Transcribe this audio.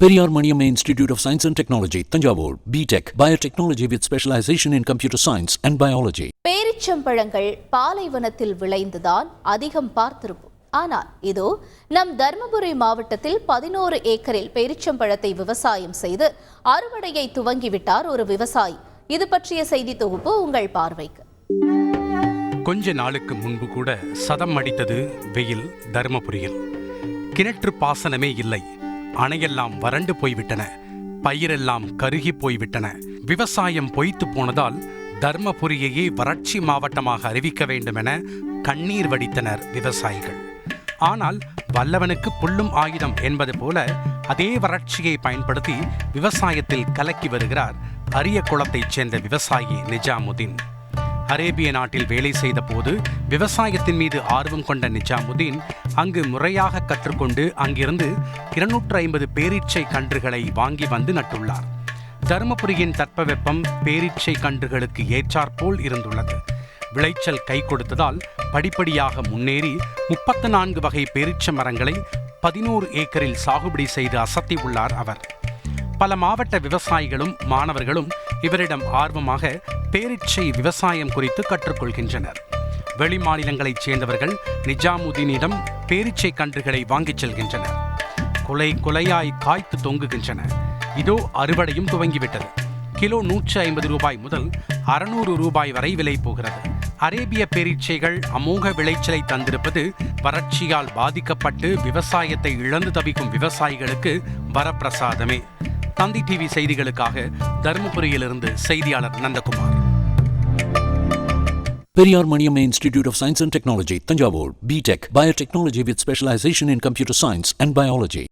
Periyar Maniamma Institute of Science and Technology, Tanjavur, B.Tech, Biotechnology with specialization in computer science and biology. பேரிச்சம்பழங்கள் பாலைவனத்தில் விளைந்துதான் அதிகம் பார்த்திருப்போம். ஆனால் இதோ நம் தர்மபுரி மாவட்டத்தில் 11 ஏக்கரில் பேரிச்சம்பழத்தை விவசாயம் செய்து அறுவடையை துவங்கிவிட்டார் ஒரு விவசாயி. இது பற்றிய செய்தி தொகுப்பு உங்கள் பார்வைக்கு. கொஞ்ச நாளுக்கு முன்பு கூட சதம் அடித்தது வெயில் தர்மபுரியில். கிணற்று பாசனமே இல்லை. அணையெல்லாம் வறண்டு போய்விட்டன. பயிரெல்லாம் கருகி போய்விட்டன. விவசாயம் பொய்த்து போனதால் தர்மபுரியையே வறட்சி மாவட்டமாக அறிவிக்க வேண்டும் என கண்ணீர் வடித்தனர் விவசாயிகள். ஆனால் வல்லவனுக்கு புல்லும் ஆயுதம் என்பது போல அதே வறட்சியை பயன்படுத்தி விவசாயத்தில் கலக்கி வருகிறார் அரியகுளத்தைச் சேர்ந்த விவசாயி நிஜாமுதீன். அரேபிய நாட்டில் வேலை செய்த போது விவசாயத்தின் மீது ஆர்வம் கொண்ட நிஜாமுதீன் அங்கு முறையாக கற்றுக்கொண்டு அங்கிருந்து 250 பேரீச்சை கன்றுகளை வாங்கி வந்து நட்டுள்ளார். தருமபுரியின் தட்பவெப்பம் பேரீச்சை கன்றுகளுக்கு ஏற்றாற்போல் இருந்துள்ளது. விளைச்சல் கை கொடுத்ததால் படிப்படியாக முன்னேறி 34 வகை பேரீச்ச மரங்களை 11 ஏக்கரில் சாகுபடி செய்து அசத்தி உள்ளார் அவர். பல மாவட்ட விவசாயிகளும் மாணவர்களும் இவரிடம் ஆர்வமாக பேரீச்சை விவசாயம் குறித்து கற்றுக்கொள்கின்றனர். வெளி மாநிலங்களைச் சேர்ந்தவர்கள் நிஜாமுதீனிடம் பேரீச்சை கன்றுகளை வாங்கிச் செல்கின்றனர். குலை குலையாய் காய்த்து தொங்குகின்றன. இதோ அறுவடையும் துவங்கிவிட்டது. கிலோ 150 ரூபாய் முதல் 600 ரூபாய் வரை விலை போகிறது. அரேபிய பேரீச்சைகள் அமோக விளைச்சலை தந்திருப்பது வறட்சியால் பாதிக்கப்பட்டு விவசாயத்தை இழந்து தவிக்கும் விவசாயிகளுக்கு வரப்பிரசாதமே. தந்தி டிவி செய்திகளுக்காக தருமபுரியிலிருந்து செய்தியாளர் Nandakumar. Periyar Maniamma Institute of Science and Technology, Tanjavur, B.Tech, Biotechnology with specialization in computer science and biology.